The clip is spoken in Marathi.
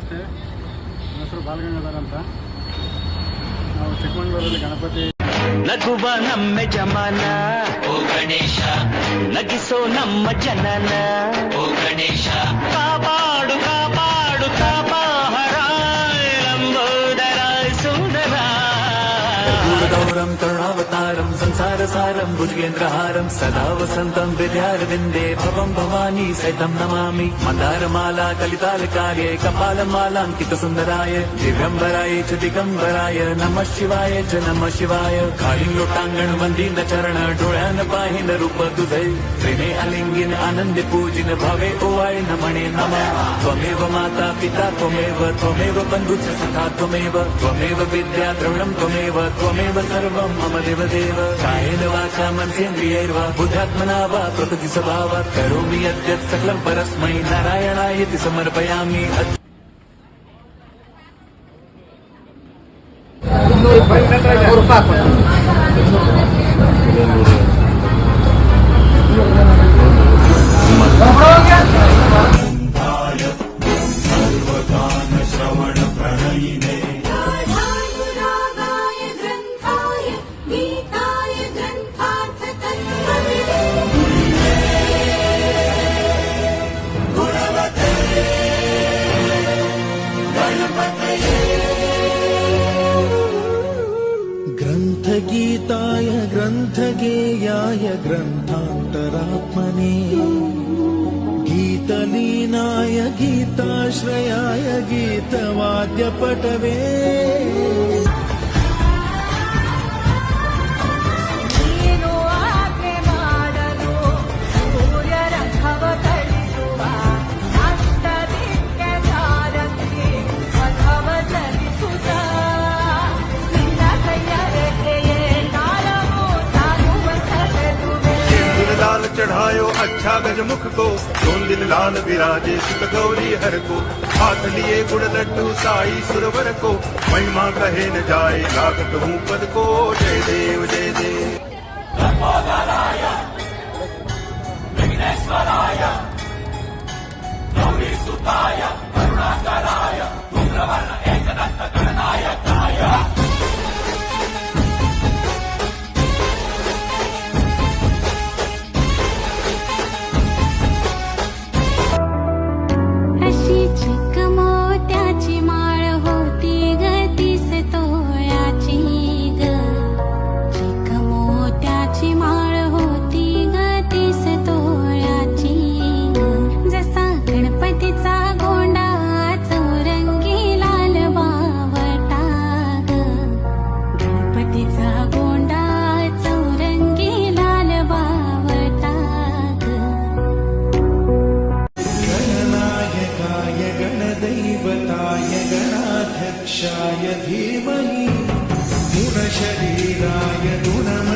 ನಮಸ್ತೆ. ನನ್ನ ಹೆಸರು ಬಾಲಗಂಗಾಧರ್ ಅಂತ. ನಾವು ಚಿಕ್ಕಮಗಳೂರಲ್ಲಿ ಗಣಪತಿ ನಗುವ ನಮ್ಮ ಜಮಾನ ಓ ಗಣೇಶ, ನಗಿಸೋ ನಮ್ಮ ಜನನ ಓ ಗಣೇಶ, ಕಾಪಾಡು ಕಾಪಾಡು ಕಾಪಾಹರಾಯ ಲಂಬೋದರಾಯ ಸುಂದರ. गौरम करुणावतारम संसार सारम भुजगेन्द्रहारम सदा वसंतम विद्यारविंदे भवम भवानी सहितं नमामि. मंदारमाला कलितालकार्ये कपालमालांकित सुंदराय दिव्यंबराय च दिगंबराय नमः शिवाय च नमः शिवाय. खालीन लोटांगण वंदीन चरण डोळ्यान पाहिन रूप तुझे, प्रेमे अलिंगिन आनंदे पूजिन भावे ओवाय नमणे नमः. त्वमेव माता पिता त्वमेव त्वमेव बंधुश्च सखा त्वमेव त्वमेव विद्या द्रविणं त्वमेव त्वमेव सर्वं मम देवदेव. कायेन वाचा मनसेन्द्रियैर्वा बुद्ध्यात्मना वा प्रकृति स्वभावात् करोमि यद्यत् सकलं परस्मै नारायणायति समर्पयामि. ग्रंथगीताय ग्रंथगेयाय ग्रंथान्तरात्मने, गीतलीनाय गीताश्रयाय गीतवाद्यपटवे. चढ़ायो अच्छा गजमुख को, 2 दिन लाल विराजे सुत गौरी हर को. हाथ लिए गुड़ लड्डू साई सुरवर को, महिमा कहे न जाए लागत हूँ पद को. जय देव जय देव. लंबोदराय विघ्नेश्वराय गौरी सुताय करुणाकराय उग्रवर्ण एकदंत गणनायकाय. गणाध्यक्षाय धीमहि गुणशरीराय गुणम